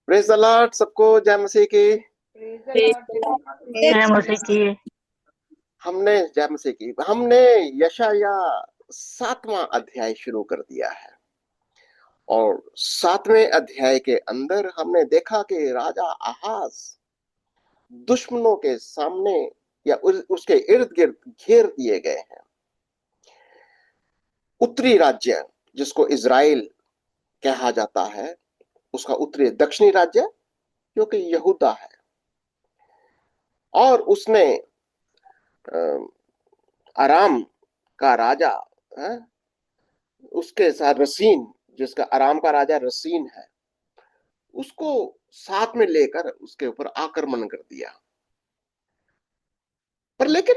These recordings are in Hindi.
प्रेज द लॉर्ड सबको, जय मसीह की। है उसी की। हमने यशाया 7वां अध्याय शुरू कर दिया है। और 7वें अध्याय के अंदर हमने देखा कि राजा आहाज दुश्मनों के सामने या उसके इर्द गिर्द घेर दिए गए हैं। उत्तरी राज्य जिसको इजराइल कहा जाता है, उसका उत्तरी दक्षिणी राज्य जो कि यहूदा है, और उसने आराम का राजा है, उसके साथ रसीन, जिसका आराम का राजा रसीन है, उसको साथ में लेकर उसके ऊपर आक्रमण कर दिया। पर लेकिन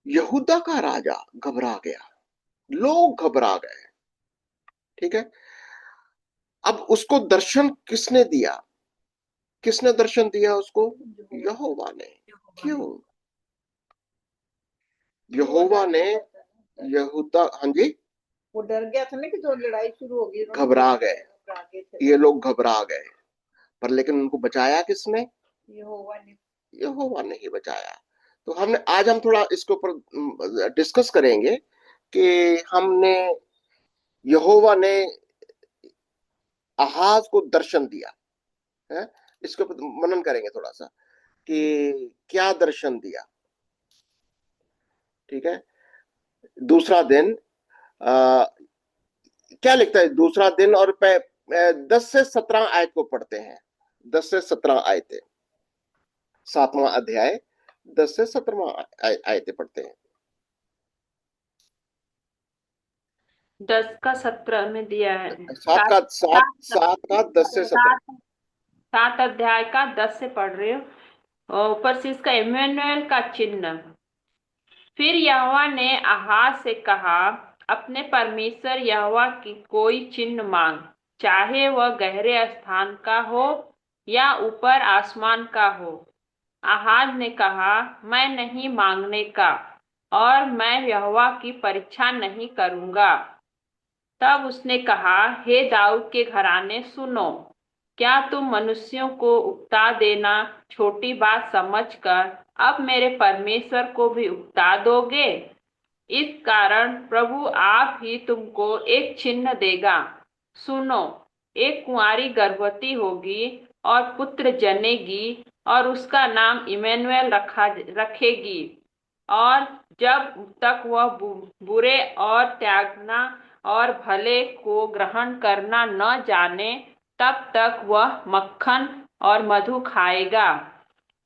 यहूदा का राजा घबरा गया, लोग घबरा गए। ठीक है। अब उसको दर्शन किसने दिया? किसने दर्शन दिया उसको? यहोवा ने। क्यों? यहोवा ने यहूदा, हाँ जी, वो डर गया था ना कि जो लड़ाई शुरू होगी, घबरा गए, ये लोग घबरा गए। पर लेकिन उनको बचाया किसने? यहोवा ने। यहोवा ने ही बचाया। तो हम थोड़ा इसके ऊपर डिस्कस करेंगे कि हमने यहोवा ने आहाज को दर्शन दिया है, इसके ऊपर मनन करेंगे थोड़ा सा कि क्या दर्शन दिया। ठीक है। दूसरा दिन, आ, क्या लिखता है दूसरा दिन, और 10 से 17 आयत को पढ़ते हैं। 10 से 17 आयतें, 7वां अध्याय 10 से 17 आयतें पढ़ते हैं। 10 का 17 में दिया है। सात का सात सात का 10 से 17। सात 7 अध्याय का 10 से पढ़ रही हूँ। और ऊपर से इसका इम्मानुएल का चिन्ह। फिर यहोवा ने आहाज से कहा, अपने परमेश्वर यहोवा की कोई चिन्ह मांग, चाहे वह गहरे स्थान का हो या ऊपर आसमान का हो। आहाज ने कहा, मैं नहीं मांगने का, और मैं यहोवा की परीक्षा नहीं करूंगा। तब उसने कहा, हे दाऊद के घराने सुनो, क्या तुम मनुष्यों को उकता देना छोटी बात समझकर अब मेरे परमेश्वर को भी उकता दोगे? इस कारण प्रभु आप ही तुमको एक चिन्ह देगा। सुनो, एक कुंवारी गर्भवती होगी और पुत्र जनेगी, और उसका नाम इम्मानुएल रखेगी। और जब तक वह बुरे और त्यागना और भले को ग्रहण करना न जाने, तब तक वह मक्खन और मधु खाएगा,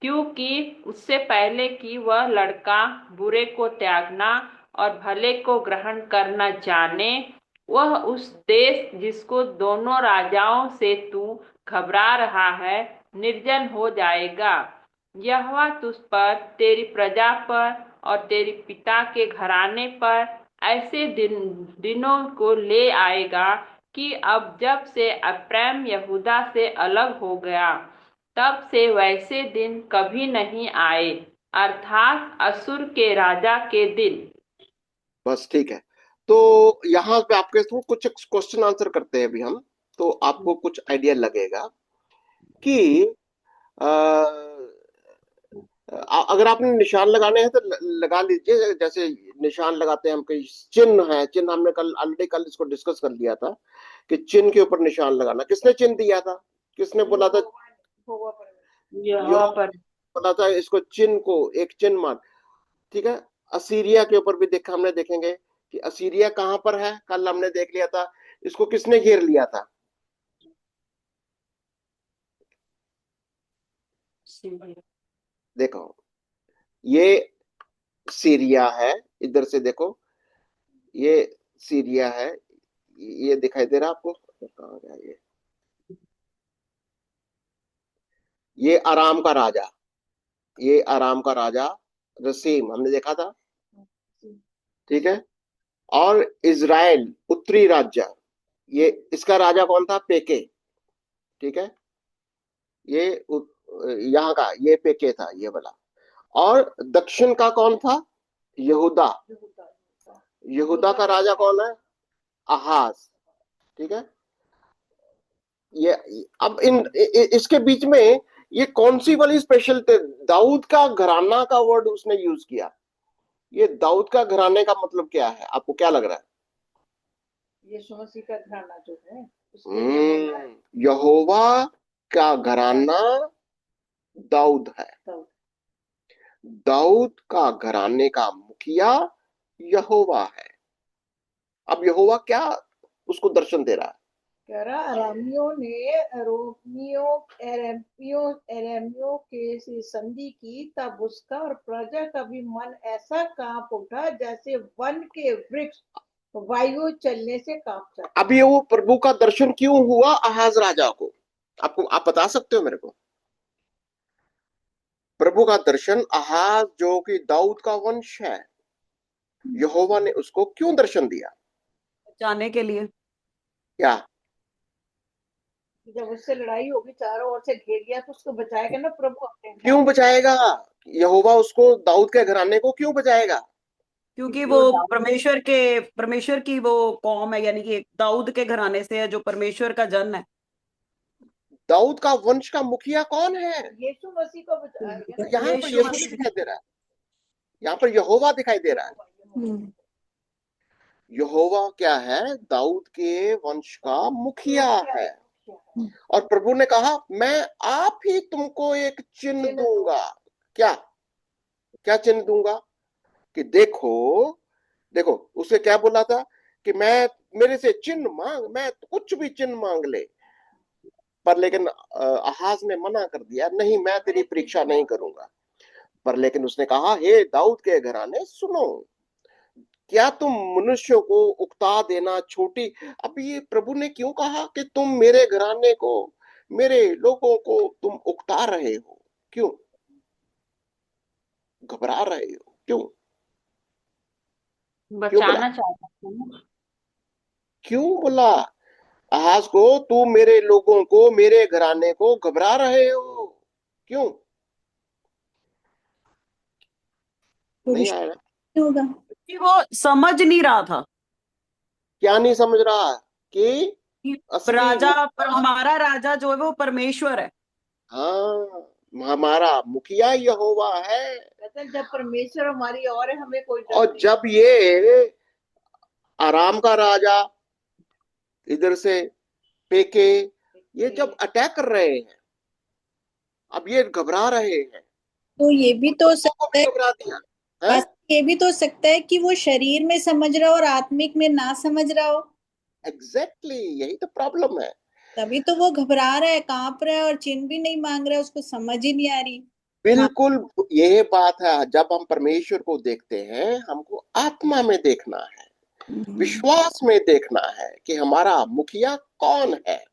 क्योंकि उससे पहले कि वह लड़का बुरे को त्यागना और भले को ग्रहण करना जाने, वह उस देश जिसको दोनों राजाओं से तू घबरा रहा है निर्जन हो जाएगा। यहोवा तुझ पर, तेरी प्रजा पर और तेरे पिता के घराने पर ऐसे दिनों को ले आएगा कि अब जब से अप्रैम यहूदा से अलग हो गया, तब से वैसे दिन कभी नहीं आए, अर्थात असुर के राजा के दिन। बस ठीक है। तो यहाँ पे आपके थ्रू कुछ क्वेश्चन आंसर करते हैं अभी हम, तो आपको कुछ आइडिया लगेगा कि अगर आपने निशान लगाने हैं तो लगा लीजिए। जैसे निशान लगाते हैं हम, कई चिन्ह है, चिन्ह हमने कल इसको डिस्कस कर लिया था कि चिन्ह के ऊपर निशान लगाना। किसने चिन्ह दिया था? किसने बोला था? यहोवा पर। बोला था इसको चिन्ह को एक चिन्ह मान। ठीक है। असीरिया के ऊपर भी देखा, हमने देखेंगे कि असीरिया कहां पर है, कल हमने देख लिया था। इसको किसने घेर लिया था? देखो, ये सीरिया है, इधर से देखो, ये सीरिया है, ये दिखाई दे रहा आपको? कहाँ गया ये आराम का राजा, ये आराम का राजा रसीम हमने देखा था। ठीक है। और इजराइल उत्तरी राज्य, ये इसका राजा कौन था? पेके। ठीक है। ये यहाँ का ये पेके था, ये वाला। और दक्षिण का कौन था? यहूदा। यहूदा का राजा कौन है? आहाज। ठीक है। ये अब इसके बीच में ये कौन सी वाली स्पेशल दाऊद का घराना का वर्ड उसने यूज किया। ये दाऊद का घराने का मतलब क्या है, आपको क्या लग रहा है? यीशु मसीह का घराना जो है उसके लिए बोला है। यहोवा का घराना दाऊद है। तो दाऊद का घराने का मुखिया यहोवा है। अब यहोवा क्या उसको दर्शन दे रहा है? कह रहा अरामियों ने रोमियो एरेमियो एरेमियो के से संधि की, तब उसका और प्रजा का भी मन ऐसा कांप उठा जैसे वन के वृक्ष वायु चलने से कांप जाते। अब ये वो प्रभु का दर्शन क्यों हुआ आहाज राजा को, आपको आप बता सकते हो मेरे को? प्रभु का दर्शन आहाज जो कि दाऊद का वंश है, यहोवा ने उसको क्यों दर्शन दिया? जाने के लिए। क्या? जब उससे लड़ाई होगी, चारों ओर से घेर लिया, तो उसको बचाएगा ना प्रभु अपने क्यों बचाएगा? यहोवा उसको दाऊद के घराने को क्यों बचाएगा? क्योंकि वो वो दाऊद परमेश्वर की वो कौम है, यानी कि दाऊद के घराने से है, जो परमेश्वर का जन है। दाऊद का वंश का मुखिया कौन है? यीशु मसीह को बचाएगा ना। यहाँ पर यीशु यीशु नहीं मसीह। दिखाई दे रहा है, यहाँ पर यहोवा दिखाई दे रहा है। हम्म। यहोवा क्या है? दाऊद के वंश का मुखिया है। और प्रभु ने कहा मैं आप ही तुमको एक चिन्ह दूंगा। क्या? क्या चिन्ह दूंगा? कि देखो, देखो उसे क्या बोला था कि मैं, मेरे से चिन्ह मांग, मैं कुछ भी चिन्ह मांग ले। पर लेकिन आहाज ने मना कर दिया, नहीं मैं तेरी परीक्षा नहीं करूंगा। पर लेकिन उसने कहा हे दाऊद के घराने सुनो, क्या तुम मनुष्यों को उकता देना छोटी। अब ये प्रभु ने क्यों कहा कि तुम मेरे घराने को, मेरे लोगों को तुम उकता रहे हो? क्यों घबरा रहे हो? क्यों? क्यों बोला? बचाना चाहता हूँ ना। क्यों बोला आहाज को तू मेरे लोगों को, मेरे घराने को घबरा रहे हो? क्यों? नहीं आया? होगा। कि वो समझ नहीं रहा था क्या नहीं समझ रहा? कि कि असली राजा, पर हमारा राजा जो है वो परमेश्वर है। हाँ, हमारा मुखिया यहोवा है। कहते हैं जब परमेश्वर हमारी और है, हमें कोई डर और नहीं। जब ये आराम का राजा इधर से पेके, ये जब अटैक कर रहे हैं, अब ये घबरा रहे हैं। तो ये भी तो तुमको को सकता भी है, घबरा दिया है। बस ये भी तो सकता है कि वो शरीर में समझ रहा हो और आत्मिक में ना समझ रहा हो। एग्जैक्टली यही तो प्रॉब्लम है। तभी तो वो घबरा रहा है, कांप रहा है और चिन्ह भी नहीं मांग रहा है, उसको समझ ही नहीं आ रही। बिल्कुल ये बात है, जब हम परमेश्वर को देखते हैं हमको आत्मा में देखना है, विश्वास में देखना है कि हमारा मुखिया कौन है।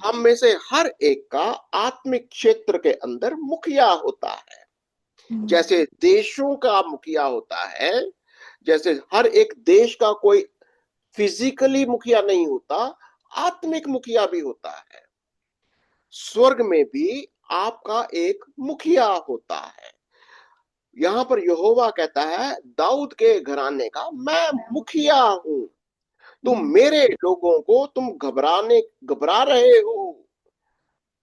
हम में से हर एक का आत्मिक क्षेत्र के अंदर मुखिया होता है। जैसे देशों का मुखिया होता है, जैसे हर एक देश का कोई फिजिकली मुखिया नहीं होता, आत्मिक मुखिया भी होता है। स्वर्ग में भी आपका एक मुखिया होता है। यहां पर यहोवा कहता है दाऊद के घराने का मैं मुखिया हूं, तुम मेरे लोगों को तुम घबरा रहे हो।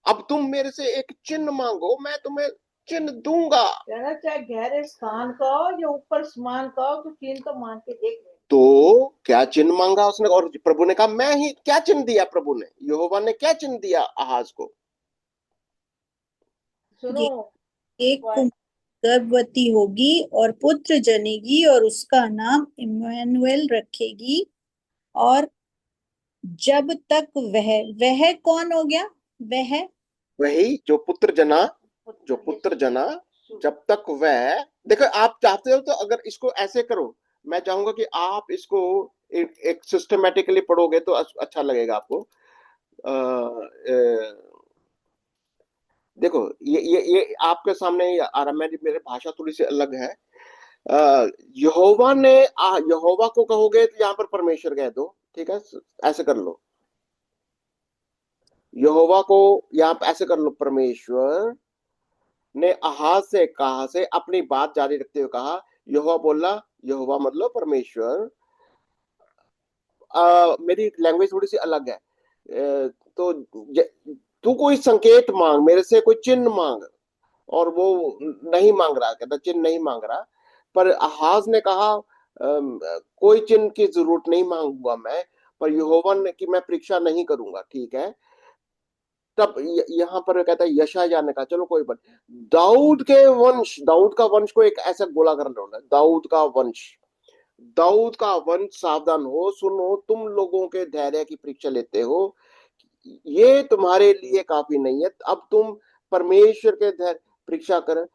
अब तुम मेरे से एक चिन्ह मांगो, मैं तुम्हें चिन्ह दूंगा। कहना चाहे गहरे स्थान का हो या ऊपर समान का हो, तो चिन्ह तो मान के देख ले। तो क्या चिन्ह मांगा उसने? और प्रभु ने कहा मैं ही, क्या चिन्ह दिया प्रभु ने, यहोवा ने क्या चिन्ह दिया आहाज को? सुनो, ये एक गर्भवती होगी और पुत्र जनेगी और उसका नाम इम्मानुएल रखेगी। और जब तक वह कौन हो गया? वह वही जो पुत्र जना, जो पुत्र जना, जब तक वह, देखो आप चाहते हो तो अगर इसको ऐसे करो, मैं चाहूंगा कि आप इसको एक सिस्टमेटिकली पढ़ोगे तो अच्छा लगेगा आपको। देखो ये आपके सामने ये आ रहा, मेरी भाषा थोड़ी सी अलग है। यहोवा ने यहोवा को कहोगे तो यहाँ पर परमेश्वर कह दो, ठीक है? ऐसे कर लो, यहोवा को यहाँ पर ऐसे कर लो, परमेश्वर ने आहाज से कहा, से अपनी बात जारी रखते हुए कहा, यहोवा बोला, यहोवा मतलब परमेश्वर। मेरी लैंग्वेज थोड़ी सी अलग है, तो तू कोई संकेत मांग, मेरे से कोई चिन्ह मांग। और वो नहीं मांग रहा, कहता चिन्ह नहीं मांग रहा। पर आहाज ने कहा कोई चिन्ह की जरूरत नहीं मांगूंगा मैं, पर यहोवा ने कि मैं परीक्षा नहीं करूंगा, ठीक है। तब यहाँ पर कहता है यशायाह ने कहा चलो कोई बात। दाऊद के वंश, दाऊद का वंश को एक ऐसा गोला कर रहा है, दाऊद का वंश, दाऊद का वंश सावधान हो, सुनो, तुम लोगों के धैर्य की परीक्षा लेते हो, ये तुम्हारे लिए काफी नहीं है, अब तुम परमेश्वर के धैर्य परीक्षा कर।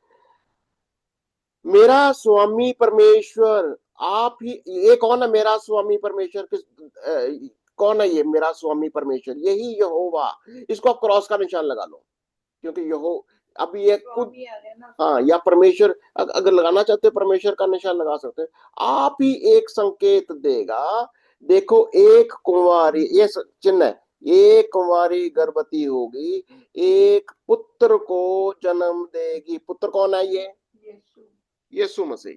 मेरा स्वामी परमेश्वर आप ही, ये कौन है मेरा स्वामी परमेश्वर? कौन है ये मेरा स्वामी परमेश्वर? यही यहोवा। इसको आप क्रॉस का निशान लगा लो, क्योंकि यहो अब ये खुद, स्वामी आ गया ना। हाँ, या परमेश्वर अगर लगाना चाहते हो परमेश्वर का निशान लगा सकते हो। आप ही एक संकेत देगा, देखो एक कुंवारी, ये चिन्ह है, एक कुंवारी गर्भवती होगी, एक पुत्र को जन्म देगी। पुत्र कौन है? ये यीशु। यीशु मसीह।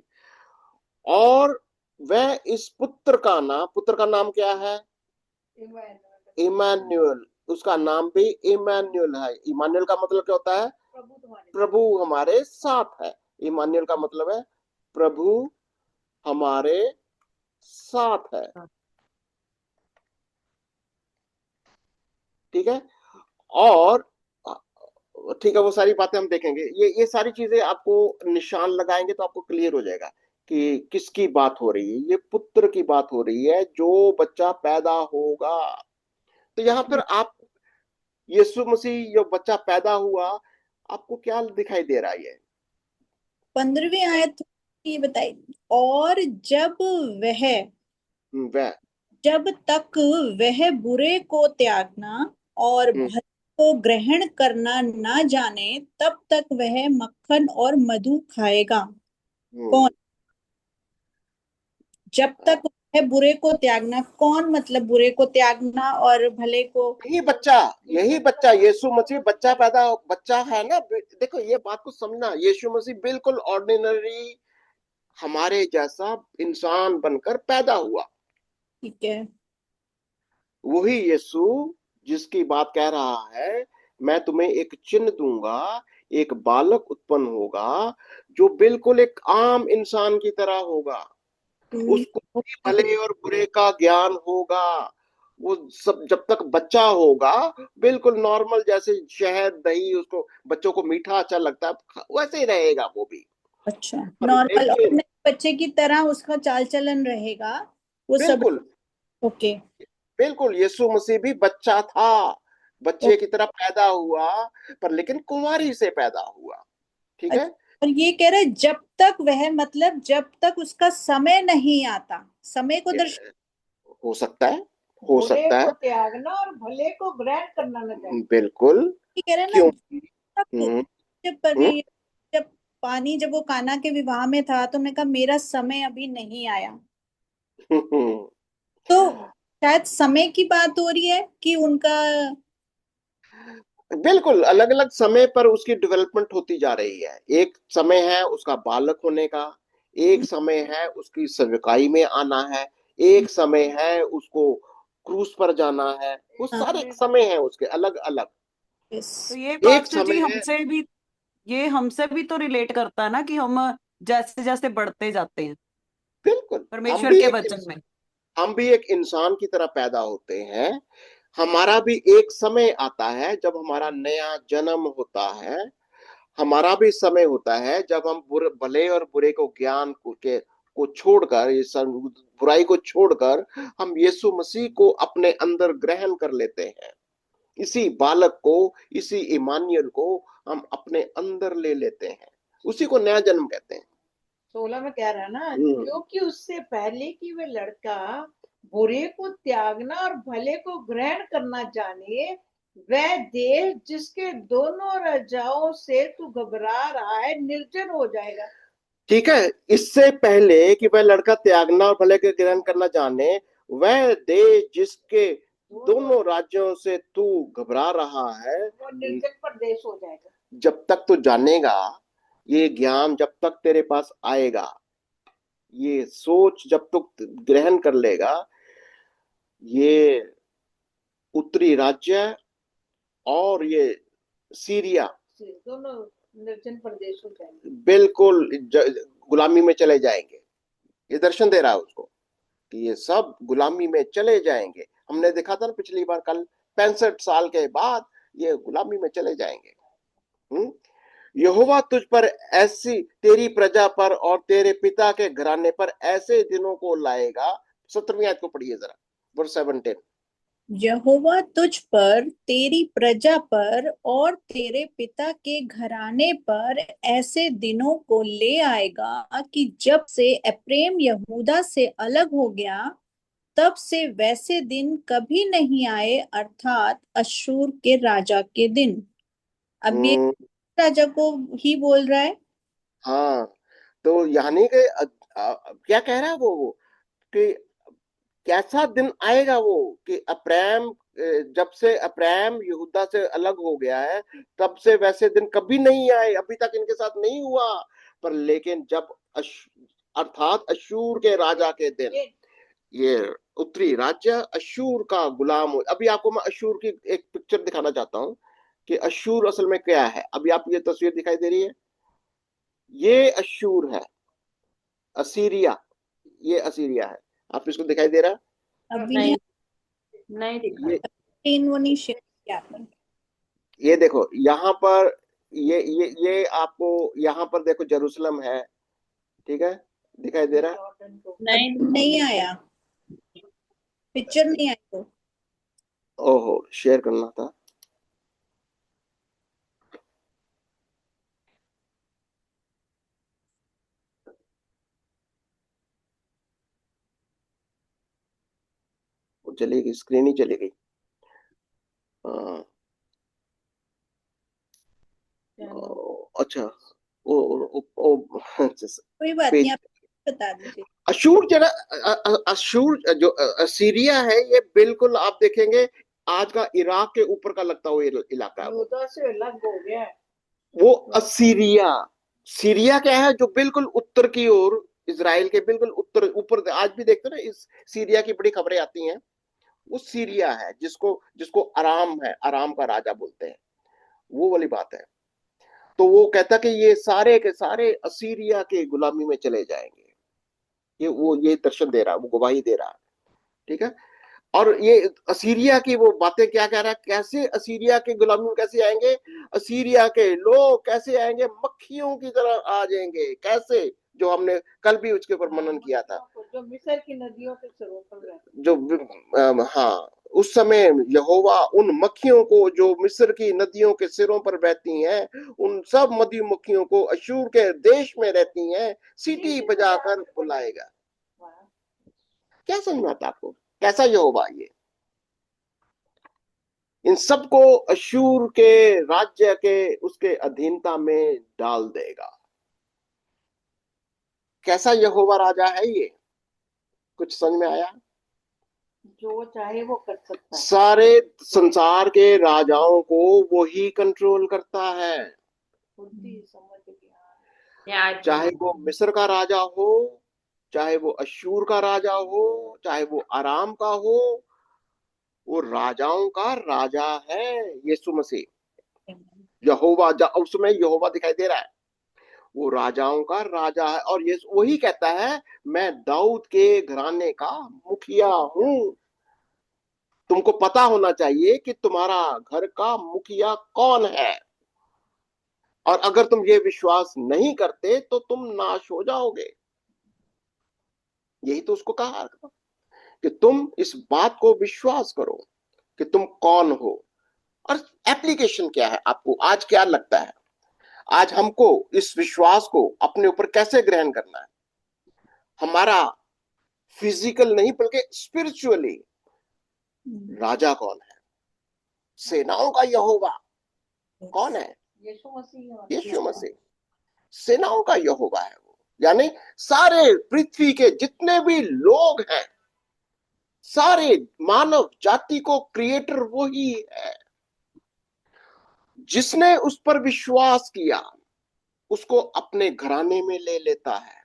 और वह इस पुत्र का नाम क्या है? इम्मानुएल। इमानुएल। उसका नाम भी इमानुएल है। इमानुएल का मतलब क्या होता है? प्रभु तुम्हारे प्रभु हमारे साथ है। इमानुएल का मतलब है प्रभु हमारे साथ है, ठीक है। और ठीक है, वो सारी बातें हम देखेंगे। ये सारी चीजें आपको निशान लगाएंगे तो आपको क्लियर हो जाएगा कि किसकी बात हो रही है। ये पुत्र की बात हो रही है, जो बच्चा पैदा होगा। तो यहाँ पर आप यीशु मसीह जो बच्चा पैदा हुआ, आपको क्या दिखाई दे रहा है? ये 15वीं आयत ये बताई, और वह जब तक वह बुरे को त्यागना और हम्म, भले को ग्रहण करना ना जाने, तब तक वह मक्खन और मधु खाएगा। हम्म। कौन? जब तक वह बुरे को त्यागना, कौन मतलब बुरे को त्यागना और भले को? यही बच्चा, यही बच्चा यीशु मसीह बच्चा बच्चा है ना। देखो ये बात को समझना, यीशु मसीह बिल्कुल ऑर्डिनरी हमारे जैसा इंसान बनकर पैदा हुआ। ठीक है। वही यीशु जिसकी बात कह रहा है, मैं तुम्हें एक चिन्ह दूंगा, एक बालक उत्पन्न होगा जो बिल्कुल एक आम इंसान की तरह होगा। उसको भी भले और बुरे का ज्ञान होगा। वो सब जब तक बच्चा होगा बिल्कुल नॉर्मल, जैसे शहद दही उसको बच्चों को मीठा अच्छा लगता है वैसे ही रहेगा वो भी। अच्छा, पर नॉर्मल लेकिन और बच्चे की तरह उसका चाल चलन रहेगा, वो सब। बिल्कुल, ओके। बिल्कुल यीशु मसीह भी बच्चा था, बच्चे की तरह पैदा हुआ, पर लेकिन कुंवारी से पैदा हुआ, ठीक है। अच्छा, और ये कह रहे जब तक वह, मतलब जब तक उसका समय नहीं आता, समय को दर्शा। हो सकता है, हो बुरे सकता है, को त्यागना और भले को ग्रहण करना न चाहिए। बिल्कुल। कह रहे ना, क्योंकि तक हम्म, हम्म, जब जब वो काना के विवाह में था, तो उन्होंने कहा मेरा समय अभी नहीं आया। तो शायद समय की बात हो रही है कि उनका। बिल्कुल अलग अलग समय पर उसकी डेवलपमेंट होती जा रही है। एक समय है उसका बालक होने का, एक समय है उसकी सेवकाई में आना है, एक समय है उसको क्रूस पर जाना है। वो सारे समय है उसके अलग अलग। तो ये एक पास्टर जी समय है, हमसे भी, ये हमसे भी तो रिलेट करता है ना, कि हम जैसे जैसे बढ़ते जाते हैं बिल्कुल परमेश्वर के वचन में। हम भी एक इंसान की तरह पैदा होते हैं। हमारा भी एक समय आता है जब हमारा नया जन्म होता है। हमारा भी समय होता है जब हम भले और बुरे को ज्ञान को छोड़कर, ये बुराई को छोड़कर हम यीशु मसीह को अपने अंदर ग्रहण कर लेते हैं। इसी बालक को, इसी इमानुएल को हम अपने अंदर ले लेते हैं। उसी को नया जन्म कहते हैं। 16 में कह रहा है ना, क्योंकि उससे पहले कि वे लड़का बुरे को त्यागना और भले को ग्रहण करना जाने, वह देश जिसके दोनों राजाओं से तू घबरा रहा है निर्जन हो जाएगा। ठीक है, इससे पहले कि वह लड़का त्यागना और भले के ग्रहण करना जाने, वह देश जिसके दोनों राज्यों से तू घबरा रहा है, वो निर्जन प्रदेश हो जाएगा। जब तक तू जानेगा, ये ज्ञान जब तक तेरे पास आएगा, ये सोच जब तक ग्रहण कर लेगा, ये उत्तरी राज्य और ये सीरिया दोनों निर्जन प्रदेश हो जाएंगे, बिल्कुल गुलामी में चले जाएंगे। ये दर्शन दे रहा है उसको कि ये सब गुलामी में चले जाएंगे। हमने देखा था ना पिछली बार, कल 65 साल के बाद ये गुलामी में चले जाएंगे। यहोवा तुझ पर ऐसी, तेरी प्रजा पर और तेरे पिता के घराने पर ऐसे दिनों को लाएगा। 17वीं आयत को पढ़िए जरा, वर्स 17। यहोवा तुझ पर, तेरी प्रजा पर और तेरे पिता के घराने पर ऐसे दिनों को ले आएगा कि जब से एप्रैम यहूदा से अलग हो गया, तब से वैसे दिन कभी नहीं आए, अर्थात अश्शूर के राजा के दिन। अब ये हम्म, राजा को ही बोल रहा है। हाँ, तो यानी कि क्या कह रहा है वो कि कैसा दिन आएगा वो, कि अप्रैम, जब से अप्रैम यहूदा से अलग हो गया है तब से वैसे दिन कभी नहीं आए, अभी तक इनके साथ नहीं हुआ। पर लेकिन जब अर्थात अश्शूर के राजा के दिन, ये उत्तरी राज्य अश्शूर का गुलाम हो। अभी आपको मैं अश्शूर की एक पिक्चर दिखाना चाहता हूँ कि अश्शूर असल में क्या है। अभी आप ये तस्वीर दिखाई दे रही है, ये अश्शूर है, असीरिया, ये असीरिया है। आप इसको दिखाई दे रहा है? अभी नहीं, नहीं दिखा। ये स्क्रीन वो नहीं शेयर किया आपने। ये देखो यहाँ पर, ये आपको यहाँ पर देखो जेरूसलम है, ठीक है, दिखाई दे रहा है? नहीं अभी नहीं आया, पिक्चर नहीं आई तो। ओहो, शेयर करना था। वो चली गई, स्क्रीन ही चली गई। हाँ, अच्छा, अच्छा, कोई बात नहीं, पेज। आप बता दीजिए। अशूर जरा, अशूर जो सीरिया है, ये बिल्कुल आप देखेंगे आज का इराक के ऊपर का लगता हुआ इलाका है वो। यहूदा से अलग हो गया है। वो असीरिया, सीरिया क्या है, जो बिल्कुल उत्तर की ओर, इजराइल के बिल्कुल उत्तर ऊपर, आज भी देखते हो ना इस सीरिया की बड़ी खबरें आती हैं। वो सीरिया है जिसको जिसको आराम है, आराम का राजा बोलते हैं, वो वाली बात है। तो वो कहता कि ये सारे के सारे असीरिया के गुलामी में चले जाएंगे। ये दर्शन दे रहा है, वो गवाही दे रहा है, ठीक है। और ये असीरिया की वो बातें क्या कह रहा है, कैसे असीरिया के गुलामी में कैसे आएंगे, असीरिया के लोग कैसे आएंगे, मक्खियों की तरह आ जाएंगे। कैसे, जो हमने कल भी उसके ऊपर मनन किया था, जो मिस्र की नदियों के सिरों पर रहते जो हाँ, उस समय यहोवा उन मक्खियों को जो मिस्र की नदियों के सिरों पर बहती हैं, उन सब मधुमक्खियों को अशूर के देश में रहती हैं, सीटी बजाकर बुलाएगा। क्या समझ में आता आपको, कैसा यहोवा ये इन सबको अशूर के राज्य के उसके अधीनता में डाल देगा। कैसा यहोवा राजा है ये, कुछ समझ में आया? जो वो चाहे वो कर सकता है। सारे संसार के राजाओं को वो ही कंट्रोल करता है, बुद्धि समझ ज्ञान। न्याय चाहे वो मिस्र का राजा हो, चाहे वो अश्शूर का राजा हो, चाहे वो आराम का हो, वो राजाओं का राजा है यीशु मसीह। यहोवा, उसमें यहोवा दिखाई दे रहा है, वो राजाओं का राजा है। और ये वही कहता है, मैं दाऊद के घराने का मुखिया हूं। तुमको पता होना चाहिए कि तुम्हारा घर का मुखिया कौन है, और अगर तुम ये विश्वास नहीं करते तो तुम नाश हो जाओगे। यही तो उसको कहा कि तुम इस बात को विश्वास करो कि तुम कौन हो। और एप्लीकेशन क्या है, आपको आज क्या लगता है, आज हमको इस विश्वास को अपने ऊपर कैसे ग्रहण करना है? हमारा फिजिकल नहीं बल्कि स्पिरिचुअली राजा कौन है? सेनाओं का यहोवा कौन है? यीशु मसीह। यीशु मसीह सेनाओं का यहोवा है वो। यानी सारे पृथ्वी के जितने भी लोग हैं, सारे मानव जाति को क्रिएटर वो ही है। जिसने उस पर विश्वास किया उसको अपने घराने में ले लेता है,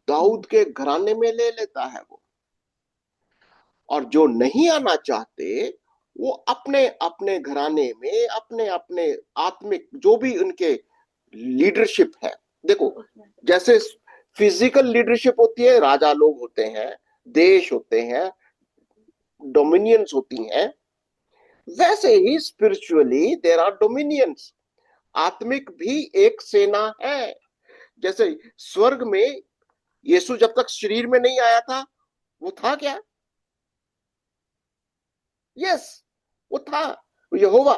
दाऊद के घराने में ले लेता है वो। और जो नहीं आना चाहते वो अपने अपने घराने में अपने अपने आत्मिक जो भी उनके लीडरशिप है, देखो जैसे फिजिकल लीडरशिप होती है, राजा लोग होते हैं, देश होते हैं, डोमिनियंस होती हैं, वैसे ही स्पिरिचुअली देयर आर डोमिनियंस। आत्मिक भी एक सेना है। जैसे स्वर्ग में यीशु जब तक शरीर में नहीं आया था, वो था क्या? यस, वो था, वो यहोवा।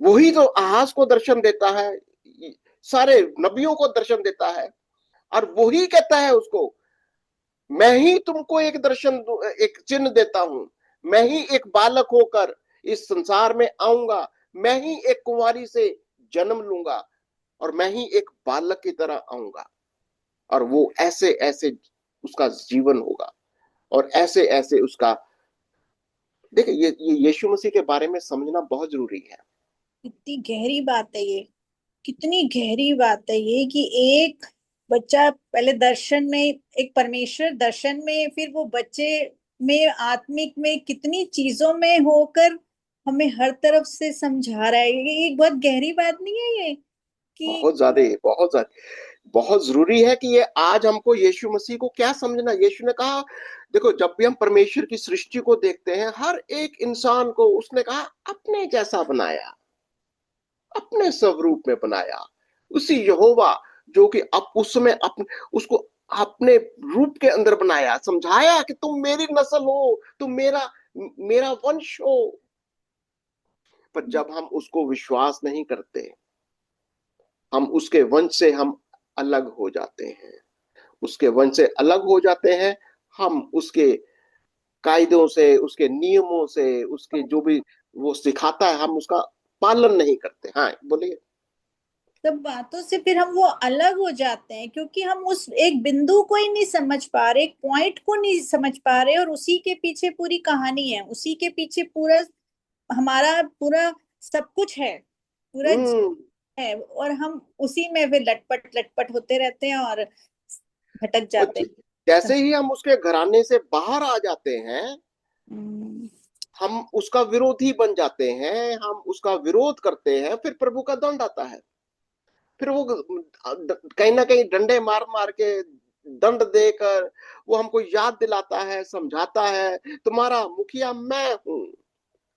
वही तो आहाज को दर्शन देता है, सारे नबियों को दर्शन देता है, और वही कहता है उसको, मैं ही तुमको एक दर्शन एक चिन्ह देता हूं, मैं ही एक बालक होकर इस संसार में आऊंगा, मैं ही एक कुंवारी से जन्म लूंगा, और मैं ही एक बालक की तरह आऊंगा, और वो ऐसे ऐसे उसका जीवन होगा, और ऐसे ऐसे उसका। देखिए ये यीशु मसीह के बारे में समझना बहुत जरूरी है। कितनी गहरी बात है ये, कितनी गहरी बात है ये कि एक बच्चा पहले दर्शन में, एक परमेश्वर दर्शन में, फिर वो बच्चे में आत्मिक में कितनी चीजों में होकर हमें हर तरफ से समझा रहा है। ये एक बहुत गहरी बात नहीं है ये कि बहुत ज्यादा, बहुत ज्यादा, बहुत जरूरी है कि ये आज हमको यीशु मसीह को क्या समझना। यीशु ने कहा, देखो जब भी हम परमेश्वर की सृष्टि को देखते हैं, हर एक इंसान को उसने कहा अपने जैसा बनाया, अपने स्वरूप में बनाया। उसी यहोवा जो कि अब उस समय अपने उसको अपने रूप के अंदर बनाया, समझाया कि तुम मेरी नस्ल हो, तुम मेरा मेरा वंश हो। पर जब हम उसको विश्वास नहीं करते, हम उसके वंश से हम अलग हो जाते हैं, उसके वंश से अलग हो जाते हैं। हम उसके कायदों से, उसके नियमों से, उसके जो भी वो सिखाता है, हम उसका पालन नहीं करते। हाँ बोलिए। सब बातों से फिर हम वो अलग हो जाते हैं, क्योंकि हम उस एक बिंदु को ही नहीं समझ पा रहे, एक पॉइंट को नहीं समझ पा रहे, और उसी के पीछे पूरी कहानी है, उसी के पीछे पूरा हमारा पूरा सब कुछ है, पूरा हम्म। है, और हम उसी में फिर लटपट लटपट होते रहते हैं और भटक और जाते हैं। जैसे ही हम उसके घराने से बाहर आ जाते हैं, हम्म, हम उसका विरोधी बन जाते हैं, हम उसका विरोध करते हैं, फिर प्रभु का दंड आता है। फिर वो कहीं ना कहीं डंडे मार मार के, दंड देकर वो हमको याद दिलाता है, समझाता है, तुम्हारा मुखिया मैं हूं,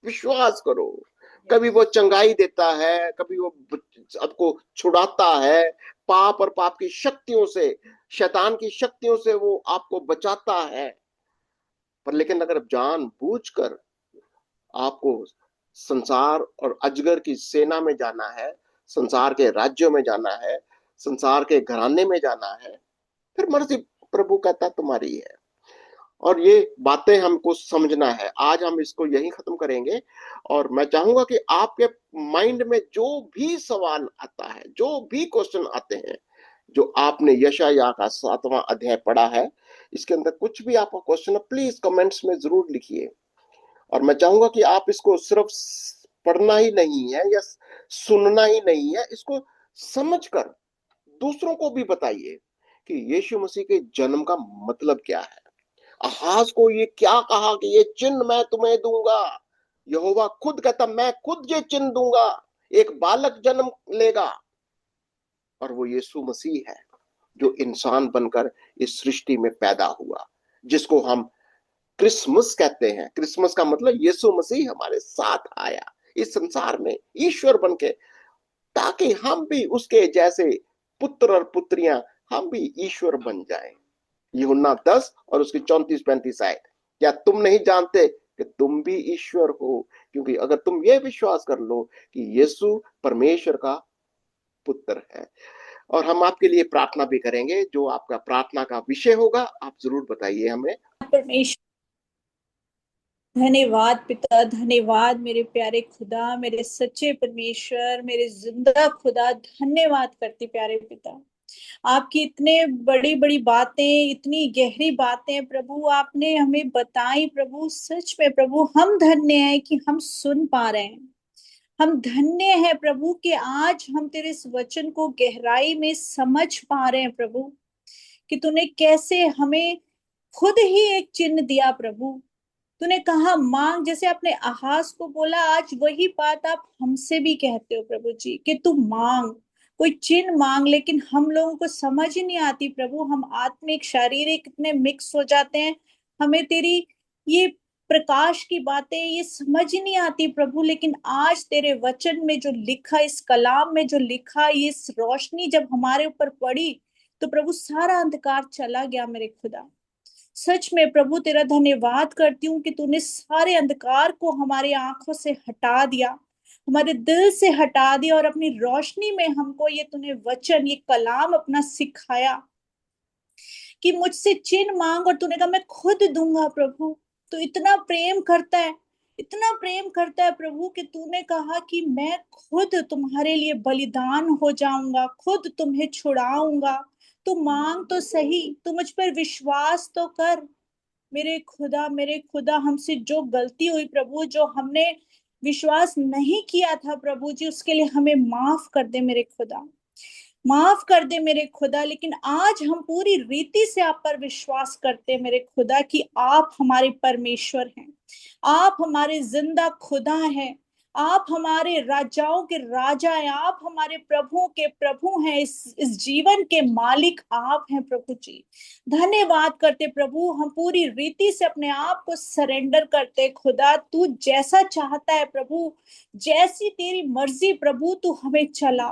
विश्वास करो। कभी वो चंगाई देता है, कभी वो आपको छुड़ाता है पाप और पाप की शक्तियों से, शैतान की शक्तियों से वो आपको बचाता है। पर लेकिन अगर जान बूझ कर आपको संसार और अजगर की सेना में जाना है, संसार के राज्यों में जाना है, संसार के घराने में जाना है, फिर मर्जी प्रभु कहता तुम्हारी है। और ये बातें हमको समझना है। आज हम इसको यही खत्म करेंगे, और मैं चाहूंगा कि आपके माइंड में जो भी सवाल आता है, जो भी क्वेश्चन आते हैं, जो आपने यशायाह का 7वां अध्याय पढ़ा है, इसके अंदर कुछ भी आपका क्वेश्चन है, प्लीज कमेंट्स में जरूर लिखिए। और मैं चाहूंगा कि आप इसको सिर्फ पढ़ना ही नहीं है या सुनना ही नहीं है, इसको समझकर दूसरों को भी बताइए कि यीशु मसीह के जन्म का मतलब क्या है। अहाज को ये क्या कहा कि ये चिन्ह मैं तुम्हें दूंगा, यहोवा खुद कहता मैं खुद ये चिन्ह दूंगा, एक बालक जन्म लेगा, और वो यीशु मसीह है जो इंसान बनकर इस सृष्टि में पैदा हुआ, जिसको हम क्रिसमस कहते हैं। क्रिसमस का मतलब यीशु मसीह हमारे साथ आया इस संसार में ईश्वर बन के, ताकि हम भी उसके जैसे पुत्र और पुत्रियां, हम भी ईश्वर बन जाएं। यूहन्ना 10 और उसकी 34-35 आयत। क्या तुम नहीं जानते कि तुम भी ईश्वर हो? क्योंकि अगर तुम ये विश्वास कर लो कि यीशु परमेश्वर का पुत्र है। और हम आपके लिए प्रार्थना भी करेंगे। जो आपका प्रार्थना का विषय होगा आप जरूर बताइए हमें। परमेश्वर, धन्यवाद पिता, धन्यवाद मेरे प्यारे खुदा, मेरे सच्चे परमेश्वर, मेरे जिंदा खुदा, धन्यवाद करती प्यारे पिता। आपकी इतने बड़ी बड़ी बातें, इतनी गहरी बातें प्रभु आपने हमें बताई प्रभु। सच में प्रभु हम धन्य हैं कि हम सुन पा रहे हैं। हम धन्य हैं प्रभु कि आज हम तेरे इस वचन को गहराई में समझ पा रहे हैं प्रभु, कि तूने कैसे हमें खुद ही एक चिन्ह दिया प्रभु, तूने कहा मांग, जैसे आपने आहाज को बोला, आज वही बात आप हमसे भी कहते हो प्रभु जी कि तू मांग, कोई चिन्ह मांग। लेकिन हम लोगों को समझ ही नहीं आती प्रभु, हम आत्मिक शारीरिक इतने मिक्स हो जाते हैं, हमें तेरी ये प्रकाश की बातें ये समझ ही नहीं आती प्रभु। लेकिन आज तेरे वचन में जो लिखा, इस कलाम में जो लिखा, ये इस रोशनी जब हमारे ऊपर पड़ी तो प्रभु सारा अंधकार चला गया मेरे खुदा। सच में प्रभु तेरा धन्यवाद करती हूँ कि तूने सारे अंधकार को हमारी आंखों से हटा दिया, हमारे दिल से हटा दिया, और अपनी रोशनी में हमको ये तूने वचन, ये कलाम अपना सिखाया कि मुझसे चिन्ह मांग, और तूने कहा मैं खुद दूंगा प्रभु। तो इतना प्रेम करता है, इतना प्रेम करता है प्रभु कि तूने कहा कि मैं खुद तुम्हारे लिए बलिदान हो जाऊंगा, खुद तुम्हें छुड़ाऊंगा। तू मांग तो सही, तू मुझ पर विश्वास तो कर मेरे खुदा। मेरे खुदा, हमसे जो गलती हुई प्रभु, जो हमने विश्वास नहीं किया था प्रभु जी, उसके लिए हमें माफ कर दे मेरे खुदा, माफ कर दे मेरे खुदा। लेकिन आज हम पूरी रीति से आप पर विश्वास करते हैं मेरे खुदा कि आप हमारे परमेश्वर हैं, आप हमारे जिंदा खुदा हैं, आप हमारे राजाओं के राजा हैं, आप हमारे प्रभुओं के प्रभु हैं, इस जीवन के मालिक आप हैं प्रभु जी। धन्यवाद करते प्रभु, हम पूरी रीति से अपने आप को सरेंडर करते खुदा। तू जैसा चाहता है प्रभु, जैसी तेरी मर्जी प्रभु, तू हमें चला,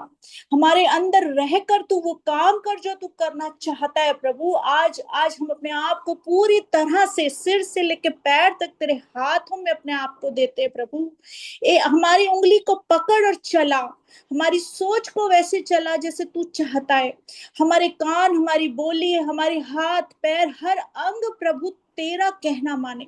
हमारे अंदर रहकर तू वो काम कर जो तू करना चाहता है प्रभु। आज आज हम अपने आप को पूरी तरह से सिर से लेकर पैर तक तेरे हाथों में अपने आप को देते हैं प्रभु। हमारी उंगली को पकड़ और चला, हमारी सोच को वैसे चला जैसे तू चाहता है, हमारे कान, हमारी बोली, हमारे हाथ पैर, हर अंग प्रभु तेरा कहना माने,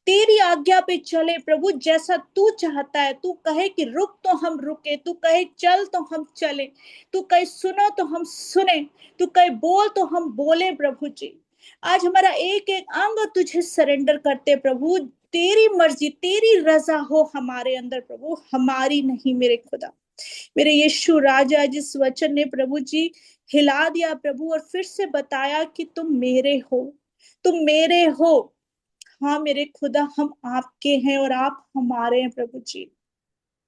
तेरी आज्ञा पे चले प्रभु, जैसा तू चाहता है। तू कहे कि रुक तो हम रुके, तू कहे चल तो हम चले, तू कहे सुनो तो हम सुने, तू कहे बोल तो हम बोले प्रभु जी। आज हमारा एक एक अंग तुझे सरेंडर करते प्रभु, तेरी मर्जी, तेरी रजा हो हमारे अंदर प्रभु, हमारी नहीं मेरे खुदा। मेरे यीशु राजा, जिस वचन ने प्रभु जी हिला दिया प्रभु और फिर से बताया कि तुम मेरे हो, तुम मेरे हो। हाँ मेरे खुदा, हम आपके हैं और आप हमारे हैं प्रभु जी।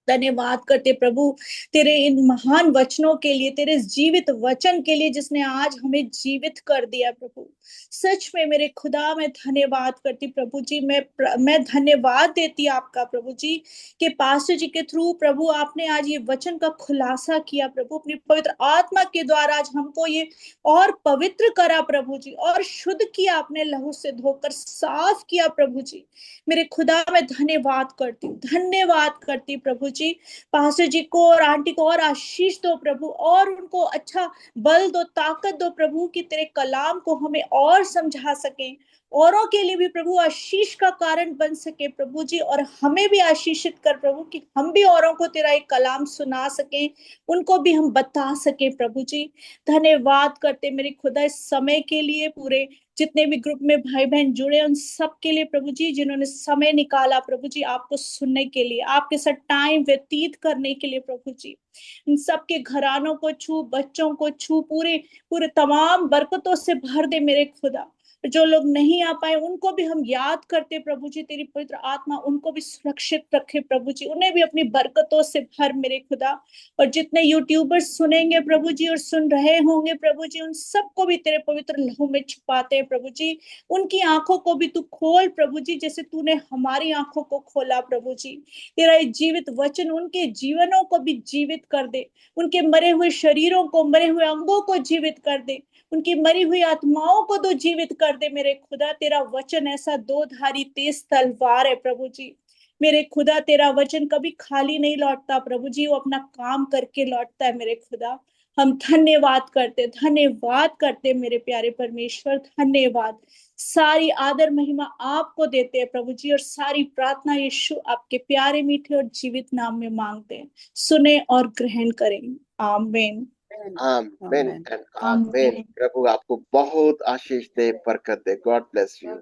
धन्यवाद करते प्रभु तेरे इन महान वचनों के लिए, तेरे जीवित वचन के लिए जिसने आज हमें जीवित कर दिया प्रभु। सच में मेरे खुदा, मैं धन्यवाद करती प्रभु जी, मैं धन्यवाद देती आपका प्रभु जी कि पास्टर जी के थ्रू प्रभु आपने आज ये वचन का खुलासा किया प्रभु, अपनी पवित्र आत्मा के द्वारा आज हमको ये और पवित्र करा प्रभु जी, और शुद्ध किया, अपने लहू से धोकर साफ किया प्रभु जी। मेरे खुदा, मैं धन्यवाद करती हूँ, धन्यवाद करती प्रभु जी। पास्टर जी को और आंटी को और आशीष दो प्रभु, और उनको अच्छा बल दो, ताकत दो प्रभु कि तेरे कलाम को हमें और समझा सके, औरों के लिए भी प्रभु आशीष का कारण बन सके प्रभु जी, और हमें भी आशीषित कर प्रभु कि हम भी औरों को तेरा एक कलाम सुना सके, उनको भी हम बता सके प्रभु जी। धन्यवाद करते मेरे खुदा इस समय के लिए, पूरे जितने भी ग्रुप में भाई बहन जुड़े उन सब के लिए प्रभु जी, जिन्होंने समय निकाला प्रभु जी आपको सुनने के लिए, आपके साथ टाइम व्यतीत करने के लिए प्रभु जी। इन सबके घरानों को छू, बच्चों को छू, पूरे पूरे तमाम बरकतों से भर दे मेरे खुदा। जो लोग नहीं आ पाए उनको भी हम याद करते प्रभु जी, तेरी पवित्र आत्मा उनको भी सुरक्षित रखे प्रभु जी, उन्हें भी अपनी बरकतों से भर मेरे खुदा। और जितने यूट्यूबर्स सुनेंगे प्रभु जी और सुन रहे होंगे प्रभु जी, उन सबको भी तेरे पवित्र लहू में छुपाते हैं प्रभु जी। उनकी आंखों को भी तू खोल प्रभु जी, जैसे तूने हमारी आंखों को खोला प्रभु जी। तेरा जीवित वचन उनके जीवनों को भी जीवित कर दे, उनके मरे हुए शरीरों को, मरे हुए अंगों को जीवित कर दे, उनकी मरी हुई आत्माओं को तो जीवित कर दे मेरे खुदा। तेरा वचन ऐसा दो धारी तेज तलवार है प्रभु जी। मेरे खुदा, तेरा वचन कभी खाली नहीं लौटता प्रभु जी, वो अपना काम करके लौटता है मेरे खुदा। हम धन्यवाद करते मेरे प्यारे परमेश्वर, धन्यवाद। सारी आदर महिमा आपको देते हैं प्रभु जी, और सारी प्रार्थना यीशु आपके प्यारे मीठे और जीवित नाम में मांगते हैं, सुने और ग्रहण करें। आमीन। आमीन एंड आमीन। प्रभु आपको बहुत आशीष दे, बरकत दे। God bless you.